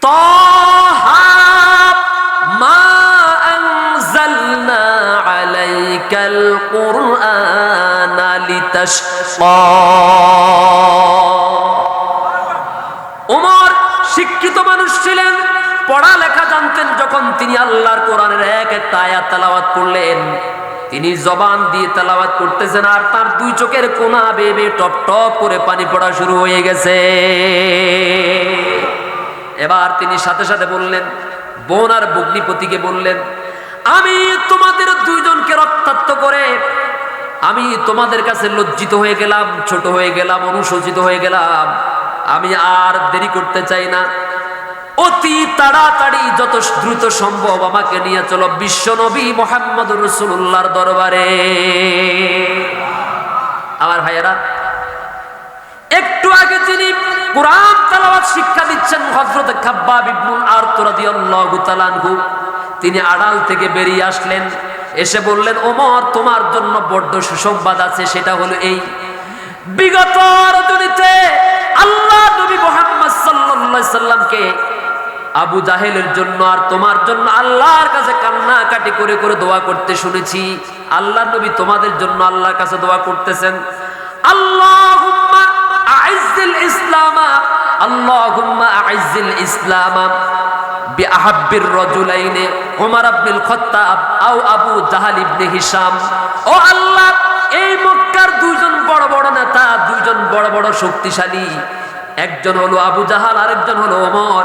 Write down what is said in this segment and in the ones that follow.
তাহা মা আনজালনা আলাইকাল কুরআনা লিতাশকা। ওমর শিক্ষিত মানুষ ছিলেন, পড়ালেখা জানতেন। যখন তিনি আল্লাহর কোরআনের এক একটা আয়াত তেলাওয়াত করলেন, তিনি জবান দিয়ে তেলাওয়াত করতেছেন আর তার দুই চোখের কোনা বেয়ে বেয়ে টপ টপ করে পানি পড়া শুরু হয়ে গেছে। এবার তিনি সাথে সাথে বললেন, বোন আর ভগ্নিপতিকে বললেন, আমি তোমাদের দুইজনকে রক্তাক্ত করে আমি তোমাদের কাছে লজ্জিত হয়ে গেলাম, ছোট হয়ে গেলাম, অনুশোচিত হয়ে গেলাম। আমি আর দেরি করতে চাই না, অতি তাড়াতাড়ি যত দ্রুত সম্ভব আমাকে নিয়ে চলো বিশ্বনবী মুহাম্মদুর রাসূলুল্লাহর দরবারে। আমার ভাইয়েরা, একটু আগে যিনি কোরআন তেলাওয়াত শিক্ষা দিচ্ছেন হযরত খাব্বাব ইবনুল আরত রাদিয়াল্লাহু তাআলা আনহু, তিনি আড়াল থেকে বেরিয়ে আসলেন, এসে বললেন, ওমর তোমার জন্য বড্ড সুসংবাদ আছে। সেটা হলো এই, বিগত রজনীতে আল্লাহ নবী মুহাম্মদ সাল্লাল্লাহু আলাইহি সাল্লামকে আবু জাহেলের জন্য আর তোমার জন্য আল্লাহর কাছে কান্নাকাটি করে করে দোয়া করতে শুনেছি। আল্লাহ নবী তোমাদের জন্য আল্লাহর কাছে দোয়া করতেছেন, আল্লাহুম্মা আইজ্জিল ইসলামা, আল্লাহুম্মা আইজ্জিল ইসলামা বিআহাব্বির রাজুলাইনি ওমর ইবনুল খাত্তাব আও আবু জাহল ইবনে হিশাম। ও আল্লাহ, এই মক্কার দুইজন বড় বড় নেতা, দুইজন বড় বড় শক্তিশালী, একজন হলো আবু জাহাল, আরেকজন হলো ওমর।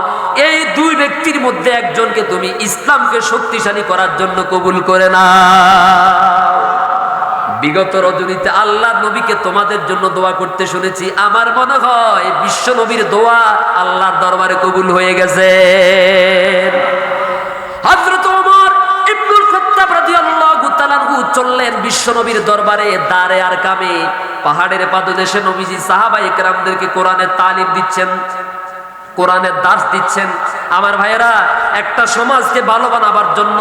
এই দুই ব্যক্তির মধ্যে একজনকে তুমি ইসলামকে শক্তিশালী করার জন্য কবুল করে নাও। বিগত রজনীতে আল্লাহ নবীকে তোমাদের জন্য দোয়া করতে শুনেছি। আমার মনে হয় বিশ্ব নবীর দোয়া আল্লাহর দরবারে কবুল হয়ে গেছে। হযরত ওমর ইবনুল খাত্তাব রাদিয়াল্লাহু তাআলা আনহু চললেন বিশ্ব নবীর দরবারে। দারে আরকামে পাহাড়ের পাদদেশে নবীজি সাহাবায়ে কেরামদেরকে কোরআনের তালিম দিচ্ছেন, কোরআনের দার্স দিচ্ছেন। আমার ভাইয়েরা, একটা সমাজকে ভালো বানাবার জন্য,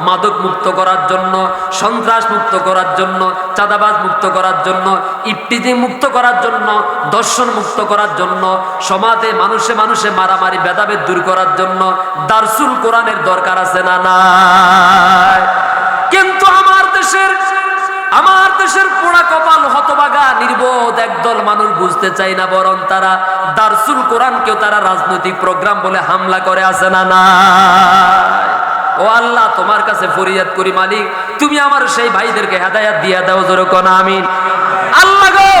মাদক মুক্ত করার জন্য, সন্ত্রাস মুক্ত করার জন্য, চাঁদাবাজ মুক্ত করার জন্য, ইফটিজিং মুক্ত করার জন্য, দর্শন মুক্ত করার জন্য, সমাজে মানুষে মানুষে মারামারি ভেদাভেদ দূর করার জন্য দারসুল কোরআনের দরকার আছে না নাই? কিন্তু আমার দেশের পোড়া কপাল, হতভাগা নির্বোধ একদল মানুষ বুঝতে চায় না, বরং তারা দারসুল কোরআনকেও তারা রাজনৈতিক প্রোগ্রাম বলে হামলা করে আছে না না। ও আল্লাহ, তোমার কাছে ফরিয়াদ করি মালিক, তুমি আমার সেই ভাইদেরকে হেদায়েত দিয়ে দাও, জোরে কোন আমিন। আল্লাহ গো,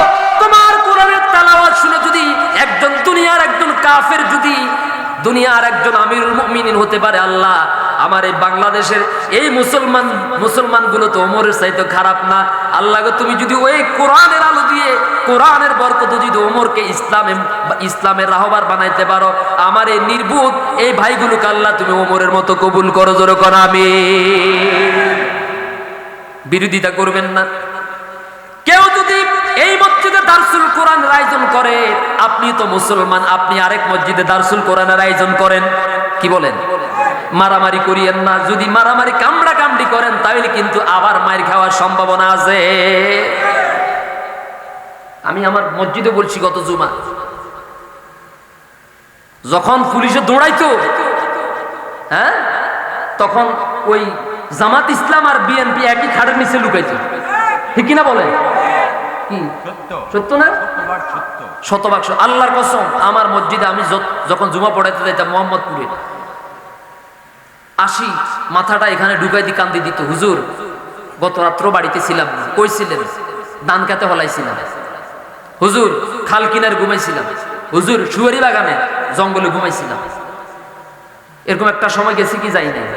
তোমার কোরআনের তেলাওয়াত শুনে যদি একজন দুনিয়ার একজন কাফের যদি দুনিয়ার একজন আমিরুল মুমিনিন হতে পারে, আল্লাহ আমার এই বাংলাদেশের এই মুসলমানগুলো তো ওমরের চাইতে খারাপ না। আল্লাহ গো, তুমি যদি ওই কোরআনের আলো দিয়ে, কোরআনের বরকতে যদি ওমরকে ইসলামের রাহবার বানাইতে পারো, আমার এই নির্বোধ এই ভাইগুলোকে আল্লাহ তুমি ওমরের মতো কবুল করো, জোরে কোন আমিন। বিরোধিতা করবেন না। কেউ যদি এই মসজিদে দারসুল কোরআনের আয়োজন করে, আপনি তো মুসলমান, আপনি আরেক মসজিদে দারসুল কোরআনের আয়োজন করেন, কি বলেন? মারামারি করিয়েন না। যদি মারামারি কামড়া কামড়ি করেন তাহলে কিন্তু আবার মার খাওয়ার সম্ভাবনা আছে। আমি আমার মসজিদে বলছি, গত জুমা যখন পুলিশে দৌড়াইতো, হ্যাঁ, তখন ওই জামাত ইসলাম আর বিএনপি একই খাটের নিচে লুকাইতো, ঠিক কিনা বলেন? কি সত্য না? শতভাগ আল্লাহর কসম। আমার মসজিদে আমি যখন জুমা পড়াইতে যাইতাম মোহাম্মদপুরে, আসি মাথাটা এখানে ঢুকাই দি, কান্দি দিত, হুজুর গত রাত্র বাড়িতে ছিলাম, কইছিলেন ধান খেতে হলাইছিলাম, হুজুর খাল কিনার ঘুমাইছিলাম, হুজুর সুয়ারি বাগানে জঙ্গলে ঘুমাইছিলাম। এরকম একটা সময় গেছি কি যাই নাই?